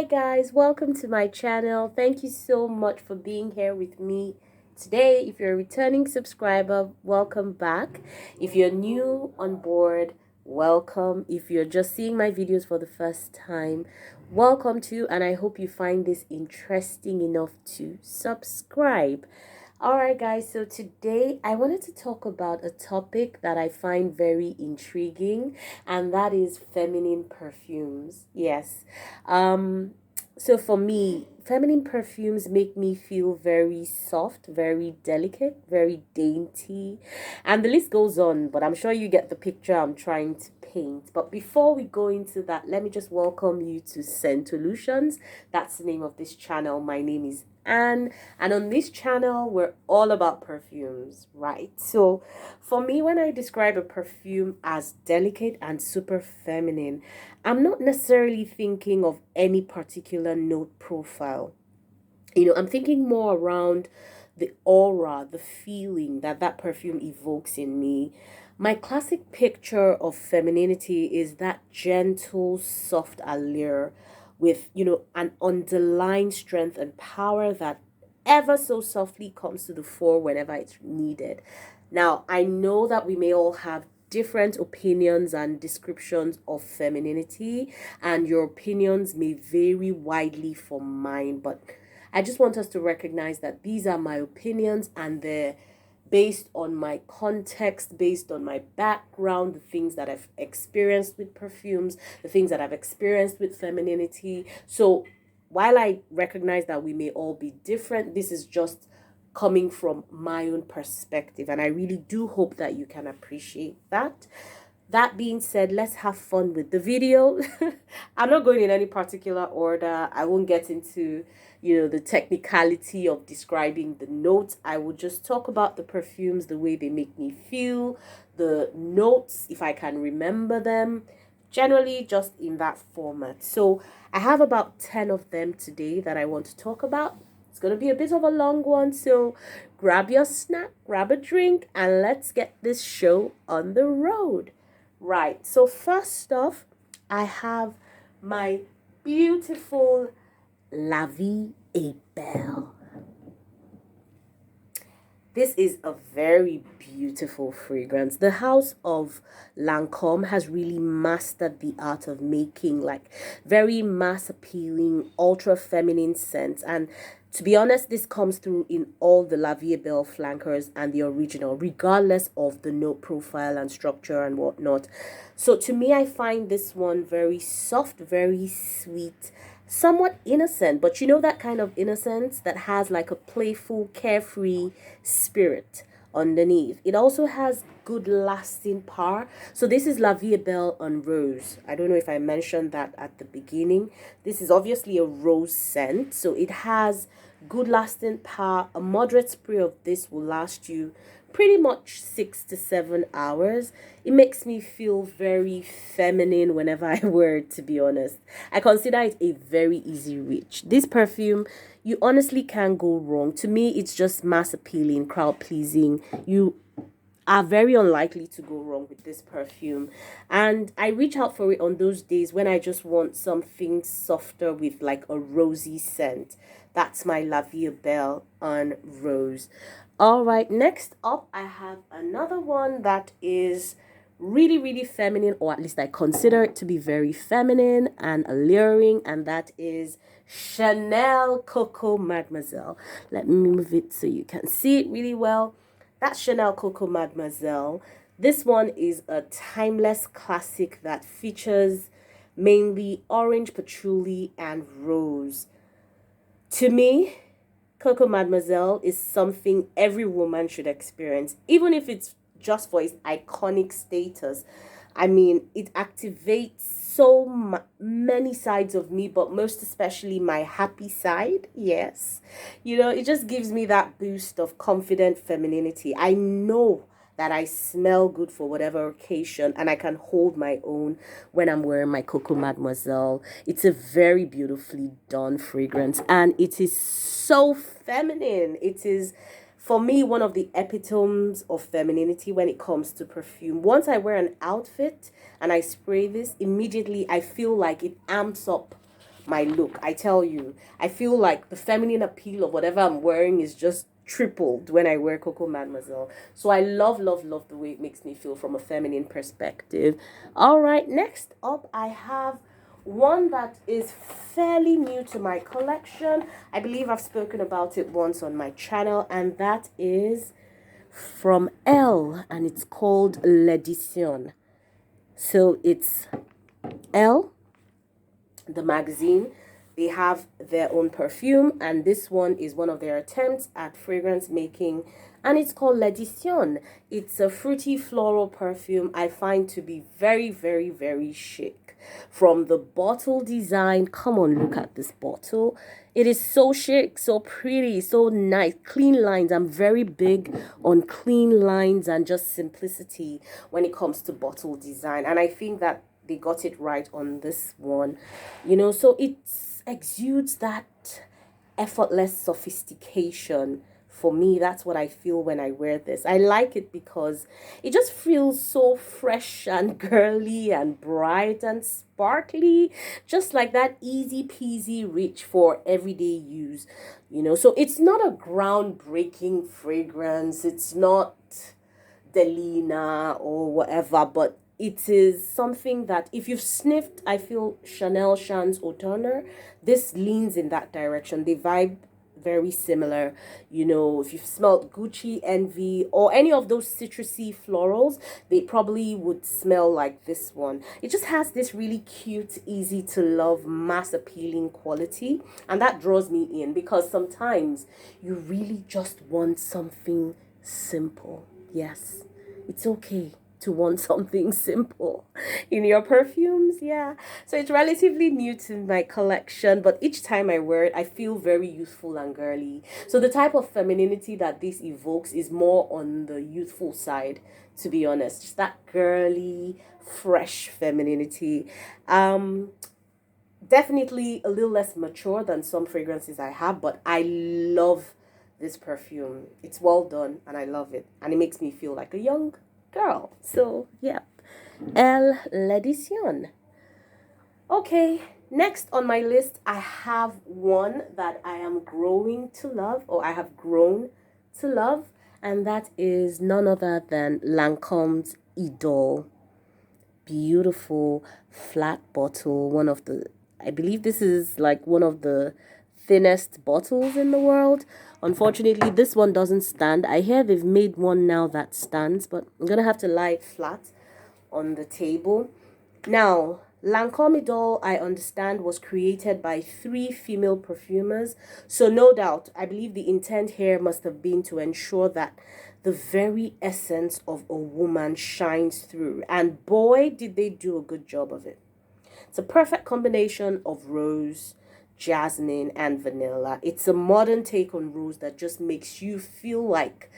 guys, welcome to my channel. Thank you so much for being here with me today. If you're a returning subscriber, welcome back. If you're new on board, welcome. If you're just seeing my videos for the first time, welcome too, and I hope you find this interesting enough to subscribe. Alright guys, so today I wanted to talk about a topic that I find very intriguing, and that is feminine perfumes. Yes. Um so for me, feminine perfumes make me feel very soft, very delicate, very dainty, and the list goes on, but I'm sure you get the picture I'm trying to paint. But before we go into that, let me just welcome you to Scentolutions. That's the name of this channel. My name is Anne, and on this channel we're all about perfumes, right? So for me, when I describe a perfume as delicate and super feminine, I'm not necessarily thinking of any particular note profile. I'm thinking more around the aura, the feeling that that perfume evokes in me. My classic picture of femininity is that gentle, soft allure with, an underlying strength and power that ever so softly comes to the fore whenever it's needed. Now, I know that we may all have different opinions and descriptions of femininity, and your opinions may vary widely from mine, but I just want us to recognize that these are my opinions and they're based on my context, based on my background, the things that I've experienced with perfumes, the things that I've experienced with femininity. So while I recognize that we may all be different, this is just coming from my own perspective, and I really do hope that you can appreciate that. That being said, let's have fun with the video. I'm not going in any particular order. I won't get into, the technicality of describing the notes. I will just talk about the perfumes, the way they make me feel, the notes, if I can remember them, generally just in that format. So I have about 10 of them today that I want to talk about. It's going to be a bit of a long one, so grab your snack, grab a drink, and let's get this show on the road. Right, so first off, I have my beautiful La Vie est Belle. This is a very beautiful fragrance. The house of Lancome has really mastered the art of making like very mass appealing, ultra feminine scents. And to be honest, this comes through in all the La Vie Belle flankers and the original, regardless of the note profile and structure and whatnot. So to me, I find this one very soft, very sweet, somewhat innocent, but you know that kind of innocence that has like a playful, carefree spirit underneath. It also has good lasting power. So this is La Vie Belle on Rose. I don't know if I mentioned that at the beginning. This is obviously a rose scent, so it has good lasting power. A moderate spray of this will last you pretty much 6 to 7 hours. It makes me feel very feminine whenever I wear it, to be honest. I consider it a very easy reach. This perfume, you honestly can't go wrong. To me, it's just mass appealing, crowd pleasing. You are very unlikely to go wrong with this perfume, and I reach out for it on those days when I just want something softer with like a rosy scent. That's my La Vie Belle on Rose. All right, next up I have another one that is really, really feminine, or at least I consider it to be very feminine and alluring, and that is Chanel Coco Mademoiselle. Let me move it so you can see it really well. That's Chanel Coco Mademoiselle. This one is a timeless classic that features mainly orange patchouli and rose. To me, Coco Mademoiselle is something every woman should experience, even if it's just for its iconic status. I mean, it activates so many sides of me, but most especially my happy side. Yes. It just gives me that boost of confident femininity. I know that I smell good for whatever occasion, and I can hold my own when I'm wearing my Coco Mademoiselle. It's a very beautifully done fragrance, and it is so feminine. It is, for me, one of the epitomes of femininity when it comes to perfume. Once I wear an outfit and I spray this, immediately I feel like it amps up my look. I tell you, I feel like the feminine appeal of whatever I'm wearing is just tripled when I wear Coco Mademoiselle. So I love, love, love the way it makes me feel from a feminine perspective. All right, next up, I have one that is fairly new to my collection. I believe I've spoken about it once on my channel, and that is from Elle, and it's called L'Edition. So it's Elle, the magazine. They have their own perfume, and this one is one of their attempts at fragrance making, and it's called L'Edition. It's a fruity floral perfume I find to be very, very, very chic. From the bottle design, come on, look at this bottle. It is so chic, so pretty, so nice, clean lines. I'm very big on clean lines and just simplicity when it comes to bottle design, and I think that they got it right on this one, so it exudes that effortless sophistication. For me, that's what I feel when I wear this. I like it because it just feels so fresh and girly and bright and sparkly, just like that easy peasy reach for everyday use. So it's not a groundbreaking fragrance, it's not Delina or whatever, but it is something that if you've sniffed, I feel Chanel Chance Autumner, this leans in that direction. They vibe very similar. If you've smelled Gucci, Envy, or any of those citrusy florals, they probably would smell like this one. It just has this really cute, easy to love, mass appealing quality, and that draws me in because sometimes you really just want something simple. Yes, it's okay to want something simple in your perfumes. Yeah. So it's relatively new to my collection, but each time I wear it, I feel very youthful and girly. So the type of femininity that this evokes is more on the youthful side, to be honest. Just that girly, fresh femininity. Definitely a little less mature than some fragrances I have, but I love this perfume. It's well done and I love it. And it makes me feel like a young girl. So, yeah. Elle L'Edition. Okay, next on my list, I have one that I am growing to love, or I have grown to love, and that is none other than Lancome's Idol. Beautiful flat bottle, I believe this is like one of the thinnest bottles in the world. Unfortunately, this one doesn't stand. I hear they've made one now that stands, but I'm gonna have to lie it flat on the table. Now, Lancome Idol, I understand, was created by 3 female perfumers. So no doubt, I believe the intent here must have been to ensure that the very essence of a woman shines through. And boy, did they do a good job of it. It's a perfect combination of rose, jasmine, and vanilla. It's a modern take on rose that just makes you feel like,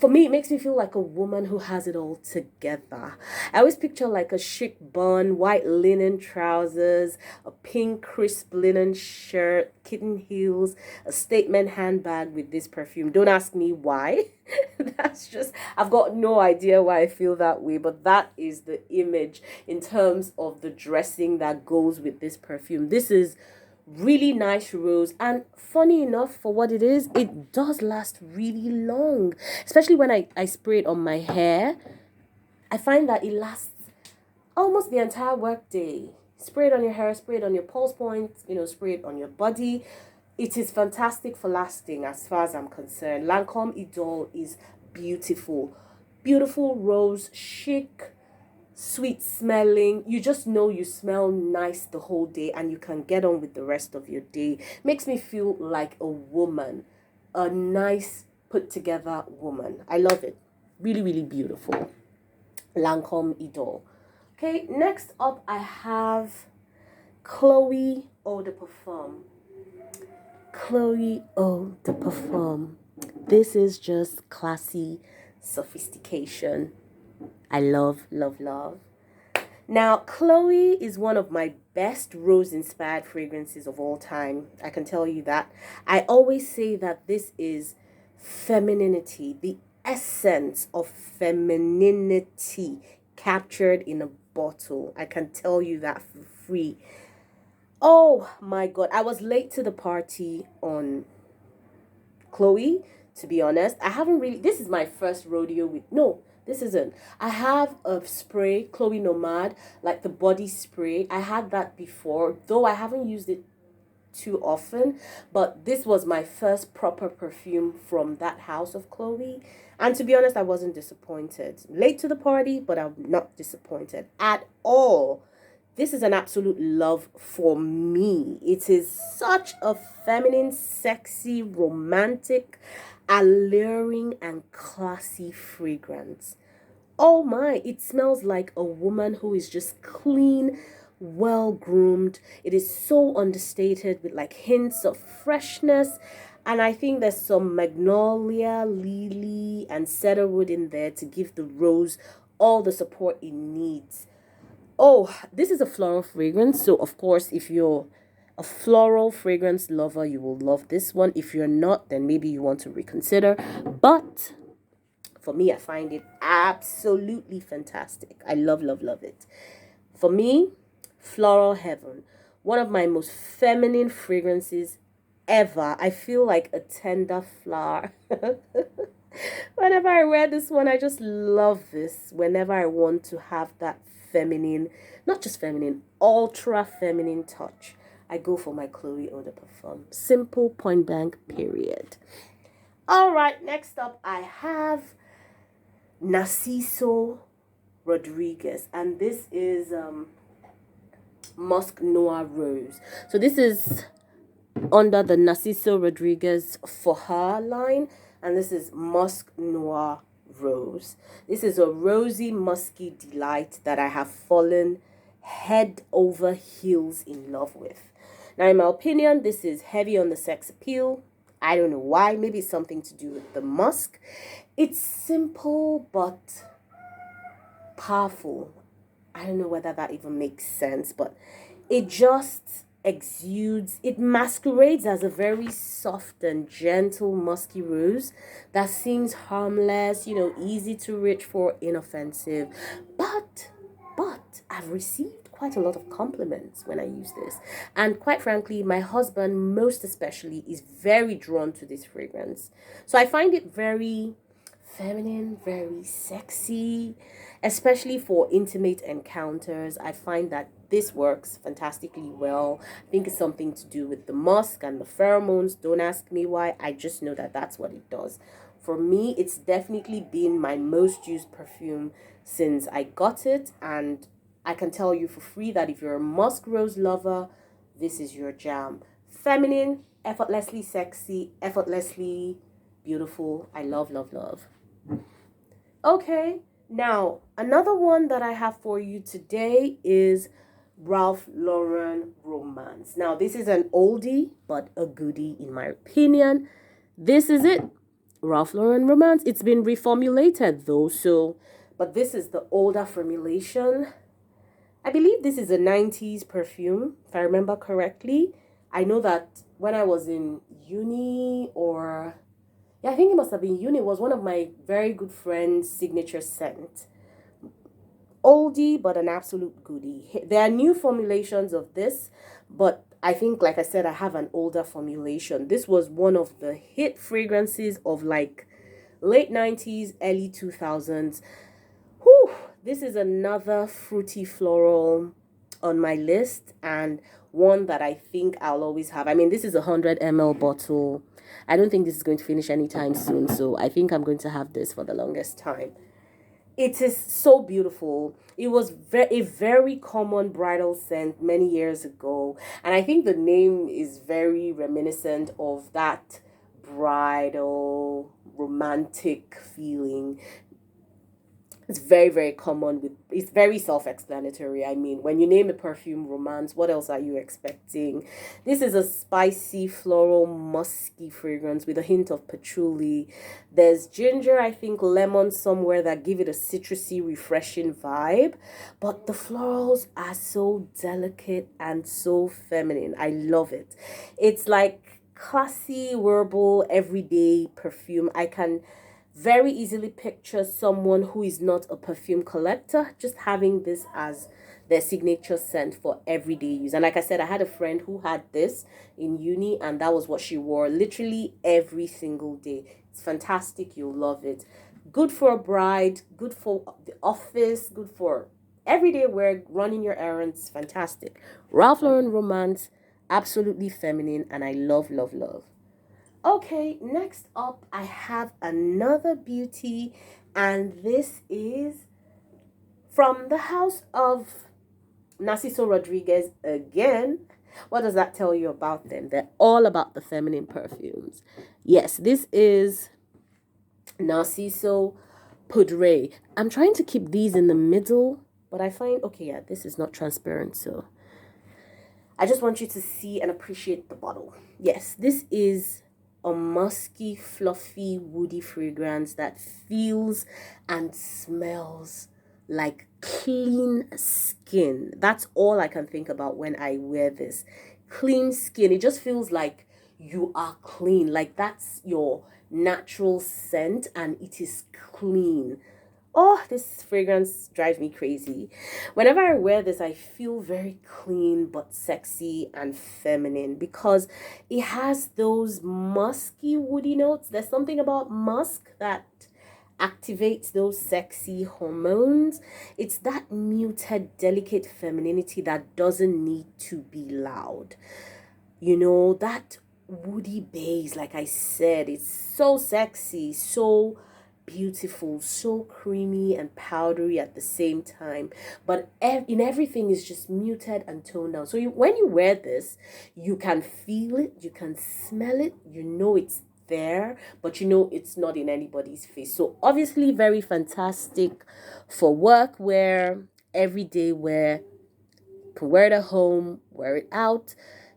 for me, it makes me feel like a woman who has it all together. I always picture like a chic bun, white linen trousers, a pink crisp linen shirt, kitten heels, a statement handbag with this perfume. Don't ask me why. That's just, I've got no idea why I feel that way, but that is the image in terms of the dressing that goes with this perfume. This is really nice rose, and funny enough, for what it is, it does last really long, especially when I spray it on my hair. I find that it lasts almost the entire work day. Spray it on your hair, spray it on your pulse points, spray it on your body. It is fantastic for lasting as far as I'm concerned. Lancome Idol is beautiful. Beautiful rose, chic, sweet smelling. You just know you smell nice the whole day and you can get on with the rest of your day. Makes me feel like a woman, a nice put together woman. I love it. Really, really beautiful. Lancome Idol. Okay, next up I have Chloe Eau de Parfum. Chloe Eau de Parfum. This is just classy sophistication. I love, love, love. Now, Chloe is one of my best rose-inspired fragrances of all time. I can tell you that. I always say that this is femininity, the essence of femininity captured in a bottle. I can tell you that for free. Oh my God. I was late to the party on Chloe, to be honest. I haven't really, this is my first rodeo with, no, this isn't. I have a spray, Chloe Nomad, like the body spray. I had that before, though I haven't used it too often, but this was my first proper perfume from that house of Chloe. And to be honest, I wasn't disappointed. Late to the party, but I'm not disappointed at all. This is an absolute love for me. It is such a feminine, sexy, romantic, alluring, and classy fragrance. Oh my, it smells like a woman who is just clean, well groomed. It is so understated with like hints of freshness. And I think there's some magnolia, lily, and cedarwood in there to give the rose all the support it needs. Oh, this is a floral fragrance. So, of course, if you're a floral fragrance lover, you will love this one. If you're not, then maybe you want to reconsider. But for me, I find it absolutely fantastic. I love, love, love it. For me, Floral Heaven, one of my most feminine fragrances ever. I feel like a tender flower. Whenever I wear this one, I just love this. Whenever I want to have that feminine, not just feminine, ultra feminine touch, I go for my Chloe Eau de Parfum. Simple, point blank, period. All right, next up, I have Narciso Rodriguez, and this is Musk Noir Rose. So this is under the Narciso Rodriguez For Her line, and this is Musk Noir Rose. This is a rosy, musky delight that I have fallen head over heels in love with. Now, in my opinion, this is heavy on the sex appeal. I don't know why. Maybe it's something to do with the musk. It's simple but powerful. I don't know whether that even makes sense, but it just exudes, it masquerades as a very soft and gentle musky rose that seems harmless, easy to reach for, inoffensive. But I've received quite a lot of compliments when I use this. And quite frankly, my husband most especially is very drawn to this fragrance. So I find it very feminine, very sexy, especially for intimate encounters. I find that this works fantastically well. I think it's something to do with the musk and the pheromones. Don't ask me why. I just know that that's what it does. For me, it's definitely been my most used perfume since I got it, and I can tell you for free that if you're a musk rose lover, this is your jam. Feminine, effortlessly sexy, effortlessly beautiful. I love, love, love. Okay, now another one that I have for you today is Ralph Lauren Romance. Now, this is an oldie, but a goodie in my opinion. This is it, Ralph Lauren Romance. It's been reformulated though, but this is the older formulation. I believe this is a 90s perfume, if I remember correctly. I know that when I was in uni, I think it must have been uni, it was one of my very good friends' signature scent. Oldie, but an absolute goodie. There are new formulations of this, but I think, like I said, I have an older formulation. This was one of the hit fragrances of like late 90s, early 2000s. Whew, this is another fruity floral on my list, and one that I think I'll always have. I mean, this is a 100 ml bottle. I don't think this is going to finish anytime soon, so I think I'm going to have this for the longest time. It is so beautiful. It was a very common bridal scent many years ago, and I think the name is very reminiscent of that bridal romantic feeling. It's very, very common. It's very self-explanatory. I mean, when you name a perfume Romance, what else are you expecting? This is a spicy, floral, musky fragrance with a hint of patchouli. There's ginger, I think, lemon somewhere that give it a citrusy, refreshing vibe. But the florals are so delicate and so feminine. I love it. It's like classy, wearable, everyday perfume. I can very easily picture someone who is not a perfume collector just having this as their signature scent for everyday use. And like I said, I had a friend who had this in uni, and that was what she wore literally every single day. It's fantastic. You'll love it. Good for a bride, good for the office, good for everyday wear, running your errands. Fantastic. Ralph Lauren Romance, absolutely feminine, and I love, love, love. Okay, next up, I have another beauty, and this is from the house of Narciso Rodriguez again. What does that tell you about them? They're all about the feminine perfumes. Yes, this is Narciso Poudre. I'm trying to keep these in the middle, but I find, okay, yeah, this is not transparent, so I just want you to see and appreciate the bottle. Yes, this is a musky, fluffy, woody fragrance that feels and smells like clean skin. That's all I can think about when I wear this. Clean skin. It just feels like you are clean. Like that's your natural scent and it is clean. Oh, this fragrance drives me crazy. Whenever I wear this, I feel very clean but sexy and feminine because it has those musky woody notes. There's something about musk that activates those sexy hormones. It's that muted, delicate femininity that doesn't need to be loud. You know, that woody base, like I said, it's so sexy, so beautiful, so creamy and powdery at the same time, but in everything is just muted and toned down. So when you wear this, you can feel it, you can smell it, you know it's there, but you know it's not in anybody's face. So obviously very fantastic for work wear, everyday wear. You can wear it at home, wear it out.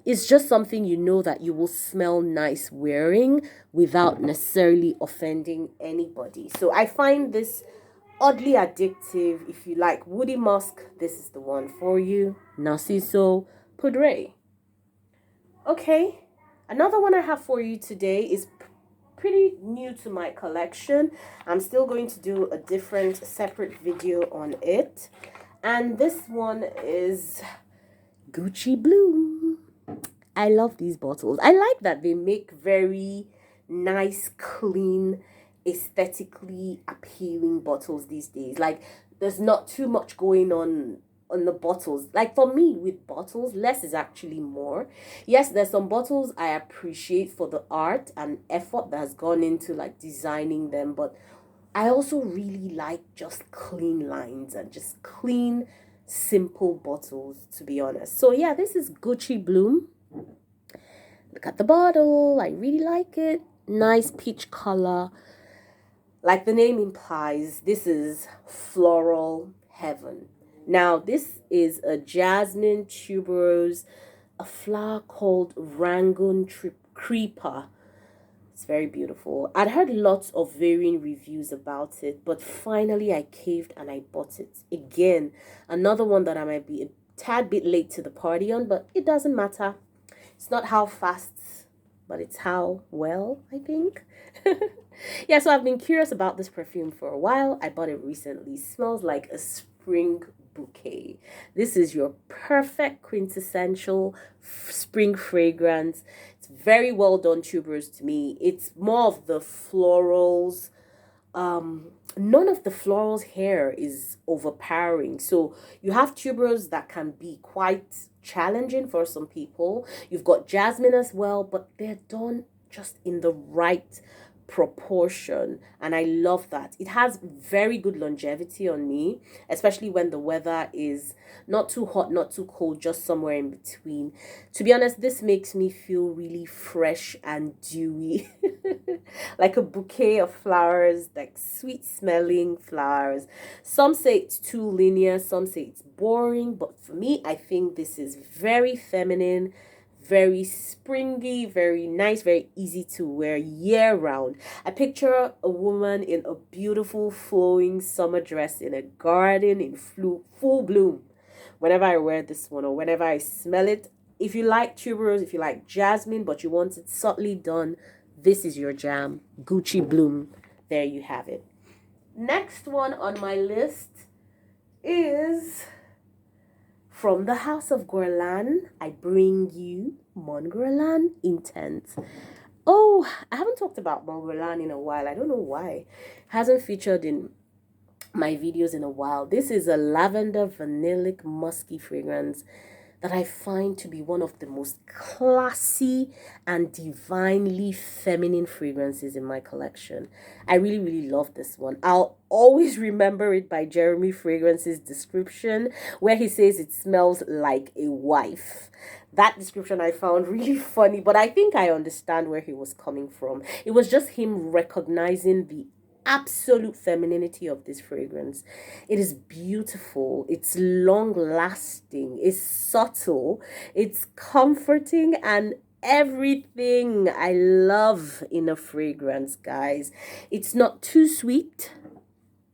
It's just something you know that you will smell nice wearing without necessarily offending anybody. So I find this oddly addictive. If you like woody musk, this is the one for you. Narciso Poudre. Okay, another one I have for you today is pretty new to my collection. I'm still going to do a different separate video on it. And this one is Gucci Bloom. I love these bottles. I like that they make very nice, clean, aesthetically appealing bottles these days. Like there's not too much going on the bottles. Like for me with bottles, less is actually more. Yes, there's some bottles I appreciate for the art and effort that has gone into like designing them, but I also really like just clean lines and just clean, simple bottles, to be honest. So yeah, this is Gucci Bloom. Look at the bottle. I really like it. Nice peach color. Like the name implies, this is floral heaven. Now, this is a jasmine tuberose, a flower called Rangoon Creeper. It's very beautiful. I'd heard lots of varying reviews about it, but finally I caved and I bought it. Again, another one that I might be a tad bit late to the party on, but it doesn't matter. It's not how fast, but it's how well, I think. Yeah, so I've been curious about this perfume for a while. I bought it recently. It smells like a spring bouquet. This is your perfect quintessential spring fragrance. It's very well done tubers to me. It's more of the florals. None of the florals here is overpowering. So you have tubers that can be quite challenging for some people. You've got jasmine as well, but they're done just in the right proportion, and I love that. It has very good longevity on me, especially when the weather is not too hot, not too cold, just somewhere in between. To be honest, this makes me feel really fresh and dewy. Like a bouquet of flowers, like sweet smelling flowers. Some say it's too linear, some say it's boring, but for me, I think this is very feminine, very springy, very nice, very easy to wear year round. I picture a woman in a beautiful flowing summer dress in a garden in full bloom. Whenever I wear this one or whenever I smell it, if you like tuberose, if you like jasmine, but you want it subtly done, this is your jam. Gucci Bloom. There you have it. Next one on my list is From the house of Guerlain, I bring you Mon Guerlain Intense. Oh, I haven't talked about Mon Guerlain in a while. I don't know why. It hasn't featured in my videos in a while. This is a lavender vanillic musky fragrance that I find to be one of the most classy and divinely feminine fragrances in my collection. I really, really love this one. I'll always remember it by Jeremy Fragrance's description, where he says it smells like a wife. That description I found really funny, but I think I understand where he was coming from. It was just him recognizing the absolute femininity of this fragrance. It is beautiful, it's long lasting, it's subtle, it's comforting, and everything I love in a fragrance, guys. It's not too sweet,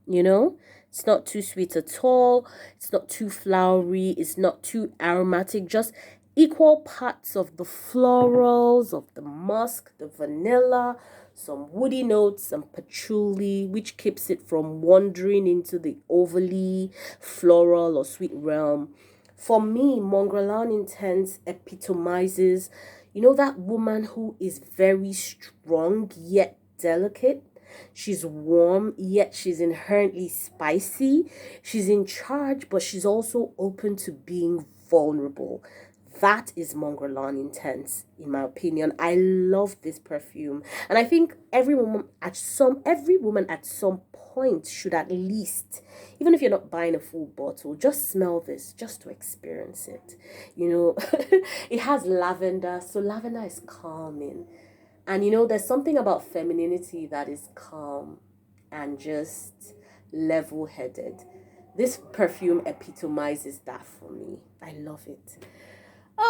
you know, it's not too sweet at all, it's not too flowery, it's not too aromatic, just equal parts of the florals, of the musk, the vanilla, some woody notes, some patchouli, which keeps it from wandering into the overly floral or sweet realm. For me, Mon Guerlain Intense epitomizes, you know, that woman who is very strong yet delicate. She's warm, yet she's inherently spicy. She's in charge, but she's also open to being vulnerable. That is Mon Guerlain Intense, in my opinion. I love this perfume, and I think every woman at some point should at least, even if you're not buying a full bottle, just smell this, just to experience it. You know, it has lavender, so lavender is calming, and you know, there's something about femininity that is calm and just level-headed. This perfume epitomizes that for me. I love it.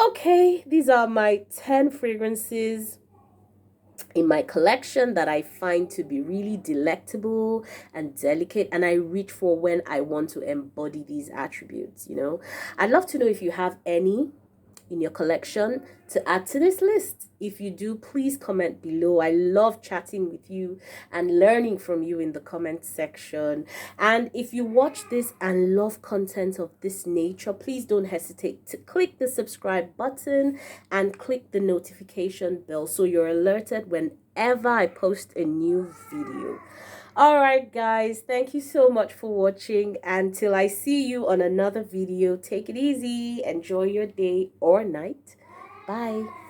Okay, these are my 10 fragrances in my collection that I find to be really delectable and delicate, and I reach for when I want to embody these attributes, you know. I'd love to know if you have any in your collection to add to this list. If you do, please comment below. I love chatting with you and learning from you in the comment section. And if you watch this and love content of this nature, please don't hesitate to click the subscribe button and click the notification bell so you're alerted whenever I post a new video. All right, guys, thank you so much for watching. Until I see you on another video, take it easy. Enjoy your day or night. Bye.